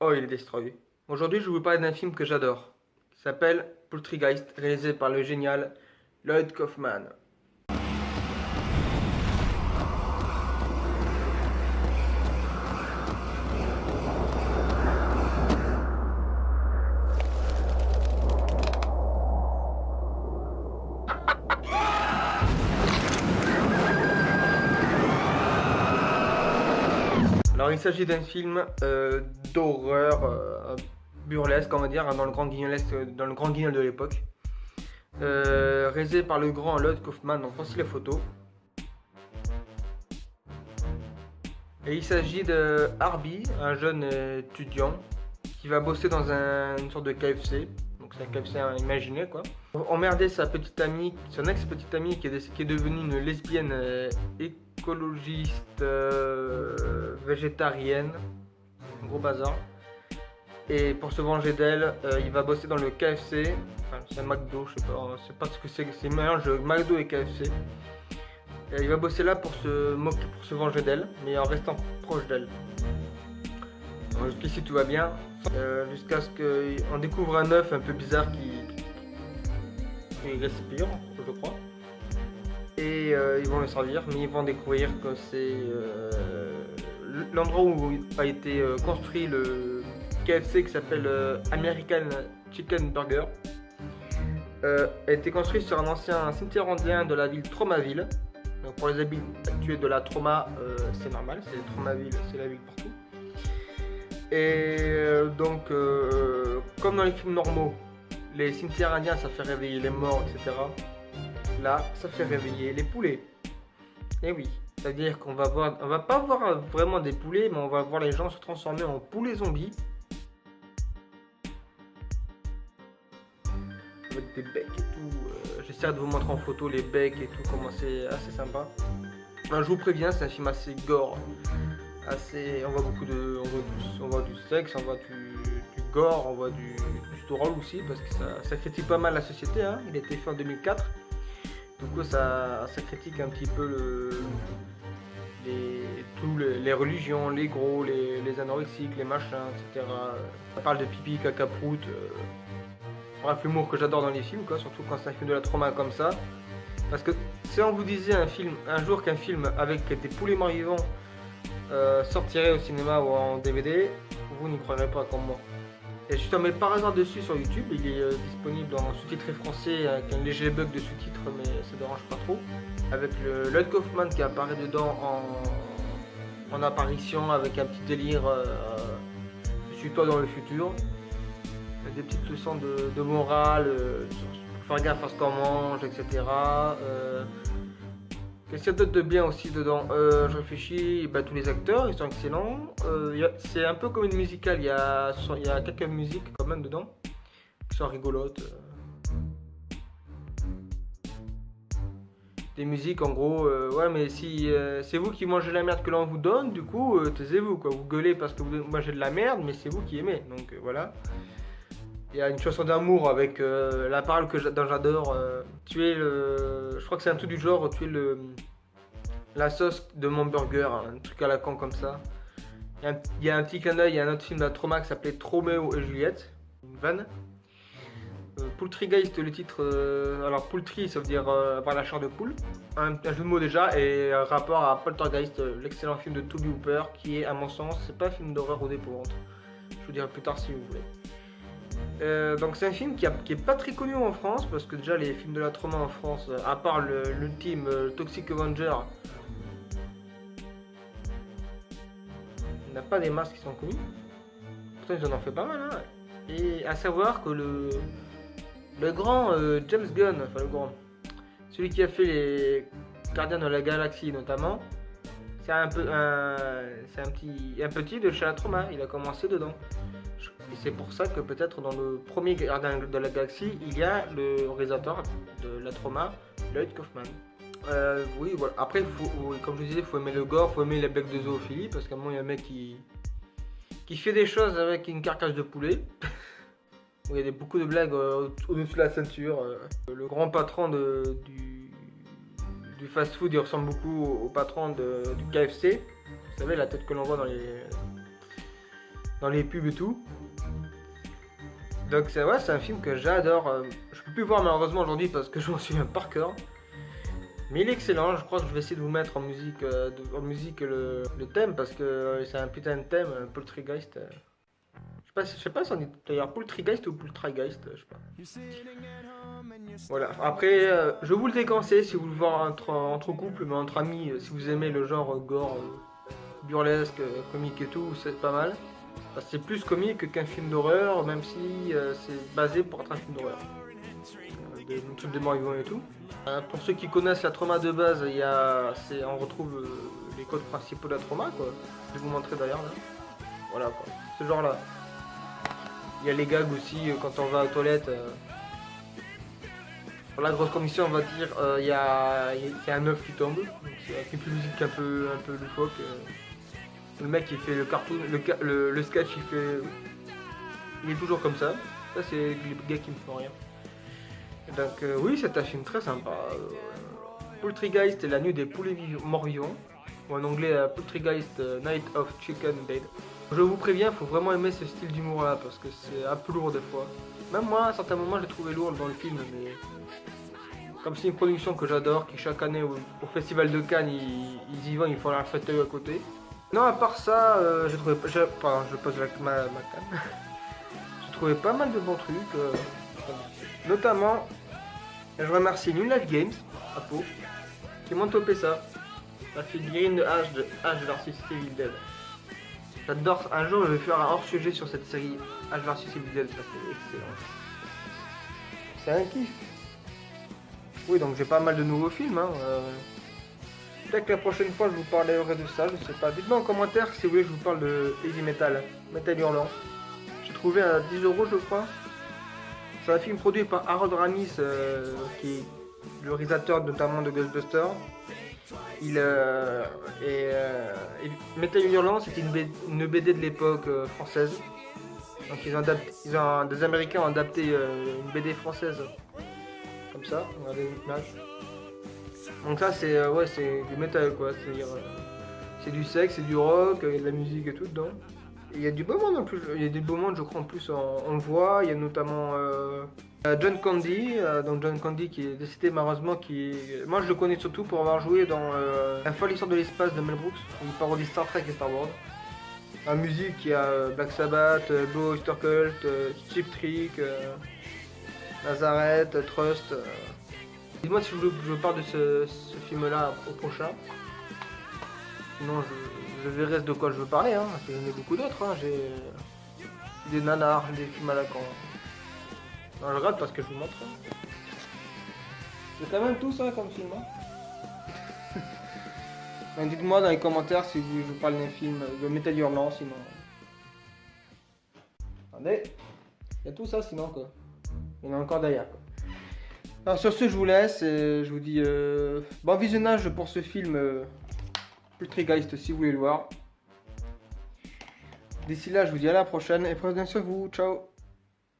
Oh, il est destroy. Aujourd'hui, je vais vous parler d'un film que j'adore, qui s'appelle Poultrygeist, réalisé par le génial Lloyd Kaufman. Alors, il s'agit d'un film d'horreur burlesque, on va dire, hein, dans le grand guignol de l'époque. Réalisé par le grand Lloyd Kaufman, donc voici les photos. Et il s'agit de Harvey, un jeune étudiant qui va bosser dans une sorte de KFC. Donc c'est un KFC imaginé quoi. Pour emmerder sa petite amie, son ex-petite amie qui est devenue une lesbienne écologiste végétarienne. Un gros bazar. Et pour se venger d'elle, il va bosser dans le KFC. Enfin, c'est un McDo, je sais pas ce que c'est un mélange de McDo et KFC. Et il va bosser là pour se venger d'elle, mais en restant proche d'elle. Jusqu'ici tout va bien, jusqu'à ce qu'on découvre un œuf un peu bizarre qui respire, je crois. Et ils vont le servir, mais ils vont découvrir que c'est l'endroit où a été construit le KFC qui s'appelle American Chicken Burger. A été construit sur un ancien cimetière indien de la ville Tromaville. Donc pour les habitués de la Troma, c'est normal, c'est Tromaville, c'est la ville partout. Et donc, comme dans les films normaux, les cimetières indiens ça fait réveiller les morts, etc. Là, ça fait réveiller les poulets. Et oui, c'est-à-dire qu'on va pas voir vraiment des poulets, mais on va voir les gens se transformer en poulets zombies. Avec des becs et tout. J'essaie de vous montrer en photo les becs et tout, comment c'est assez sympa. Je vous préviens, c'est un film assez gore. On voit beaucoup on voit du sexe, on voit du gore, on voit du drôle aussi, parce que ça critique pas mal la société, hein. Il a été fait en 2004. Du coup, ça critique un petit peu les religions, les gros, les anorexiques, les machins, etc. Ça parle de pipi, caca, prout. Bref, l'humour que j'adore dans les films, quoi, surtout quand c'est un film de la trauma comme ça. Parce que si on vous disait un jour qu'un film avec des poulets morts-vivants sortirait au cinéma ou en DVD, vous n'y croirez pas comme moi. Et je suis tombé par hasard dessus sur YouTube, il est disponible en sous-titré français avec un léger bug de sous-titres, mais ça dérange pas trop. Avec le Lloyd Kaufman qui apparaît dedans en apparition avec un petit délire je suis toi dans le futur. Des petites leçons de morale, sur faire gaffe à ce qu'on mange, etc. Qu'est-ce qu'il y a d'autre de bien aussi dedans? Je réfléchis, bah, tous les acteurs, ils sont excellents. C'est un peu comme une musicale, il y a quelques musiques quand même dedans, qui sont rigolotes. Des musiques en gros, ouais mais si c'est vous qui mangez la merde que l'on vous donne, du coup taisez-vous quoi, vous gueulez parce que vous mangez de la merde, mais c'est vous qui aimez, donc voilà. Il y a une chanson d'amour avec la parole dont j'adore. Je crois que c'est un truc du genre, la sauce de mon burger, hein, un truc à la con comme ça. Il y a un petit clin d'œil, il y a un autre film de la Troma qui s'appelait Troméo et Juliette, une vanne. Poultrygeist, le titre. Alors, poultry, ça veut dire avoir la chair de poule. Un jeu de mots déjà, et un rapport à Poltergeist, l'excellent film de Toby Hooper, qui est, à mon sens, c'est pas un film d'horreur ou d'épouvante. Je vous dirai plus tard si vous voulez. Donc c'est un film qui est pas très connu en France parce que déjà les films de la trauma en France, à part l'ultime Toxic Avenger, il n'y a pas des masses qui sont connus. Pourtant ils en ont fait pas mal, hein. Et à savoir que le grand James Gunn, enfin le grand, celui qui a fait les Gardiens de la Galaxie notamment, c'est un petit de chez la trauma, il a commencé dedans. Et c'est pour ça que peut-être dans le premier Gardien de la Galaxie, il y a le réalisateur de la trauma, Lloyd Kaufman. Oui, voilà. Après, comme je vous disais, il faut aimer le gore, il faut aimer les blagues de zoophilie, parce qu'à un moment, il y a un mec qui fait des choses avec une carcasse de poulet. Où il y a beaucoup de blagues au-dessus de la ceinture. Le grand patron du fast-food, il ressemble beaucoup au patron du KFC. Vous savez, la tête que l'on voit dans les pubs et tout. Donc c'est un film que j'adore. Je peux plus voir malheureusement aujourd'hui parce que je m'en souviens par cœur. Mais il est excellent, je crois que je vais essayer de vous mettre en musique, le thème parce que c'est un putain de thème, Poltergeist. Je sais pas si on dit d'ailleurs Poltergeist ou Poltergeist, je sais pas. Voilà, après je vous le déconseille si vous le voir entre couples, mais entre amis, si vous aimez le genre gore, burlesque, comique et tout, c'est pas mal. Parce que c'est plus comique qu'un film d'horreur, même si c'est basé pour être un film d'horreur. Des trucs de morts vivants et tout. Pour ceux qui connaissent la trauma de base, on retrouve les codes principaux de la trauma, quoi. Je vais vous montrer d'ailleurs là. Voilà quoi, ce genre là. Il y a les gags aussi quand on va aux toilettes. Pour la grosse commission, on va dire, il y a un œuf qui tombe. Donc c'est avec une musique un peu loufoque. Le mec il fait le cartoon, le sketch il est toujours comme ça. Ça c'est les gars qui me font rire. Donc oui, c'est un film très sympa. Poltergeist, la nuit des poulets morts vivants. Ou en anglais Poltergeist Night of Chicken Dead. Je vous préviens, il faut vraiment aimer ce style d'humour là parce que c'est un peu lourd des fois. Même moi, à certains moments, j'ai trouvé lourd dans le film, mais comme c'est une production que j'adore, qui chaque année au Festival de Cannes, ils y vont, ils font la fête à côté. Non, à part ça, j'ai trouvé, je pose ma canne. J'ai trouvé pas mal de bons trucs, notamment, je remercie New Life Games à Pau, qui m'ont topé ça, la figurine de Ash vs Evil Dead. J'adore, un jour je vais faire un hors-sujet sur cette série Ash vs Evil Dead, ça c'est excellent. C'est un kiff. Oui, donc j'ai pas mal de nouveaux films. Peut-être que la prochaine fois je vous parlerai de ça, je sais pas. Dites-moi en commentaire si vous voulez que je vous parle de Heavy Metal, Metal Hurlant. J'ai trouvé à 10 € je crois. C'est un film produit par Harold Ramis, qui est le réalisateur notamment de Ghostbusters. Metal Hurlant, c'était une BD de l'époque française. Donc des Américains ont adapté une BD française comme ça. Regardez l'image. Donc ça c'est du métal quoi. C'est du sexe, c'est du rock, il y a de la musique et tout dedans. Et il y a du beau monde en plus. Il y a des beaux mondes je crois en plus on le voit. Il y a notamment John Candy, donc John Candy qui est décédé malheureusement, moi je le connais surtout pour avoir joué dans La folle histoire de l'espace de Mel Brooks, une parodie Star Trek et Star Wars. En musique il y a Black Sabbath, Blue Oyster Cult, Cheap Trick, Nazareth, Trust. Dites-moi si je parle de ce film là au prochain. Sinon je verrai de quoi je veux parler, hein. J'en ai beaucoup d'autres, hein. J'ai des nanars, des films à la con. Non, je regarde parce que je vous montre. C'est quand même tout ça comme film. Hein. Donc dites-moi dans les commentaires si je vous parle d'un film de Metal Hurlant, sinon. Attendez, il y a tout ça sinon quoi. Il y en a encore derrière quoi. Alors sur ce je vous laisse et je vous dis bon visionnage pour ce film Poltergeist si vous voulez le voir. D'ici là je vous dis à la prochaine et prenez soin de vous, ciao.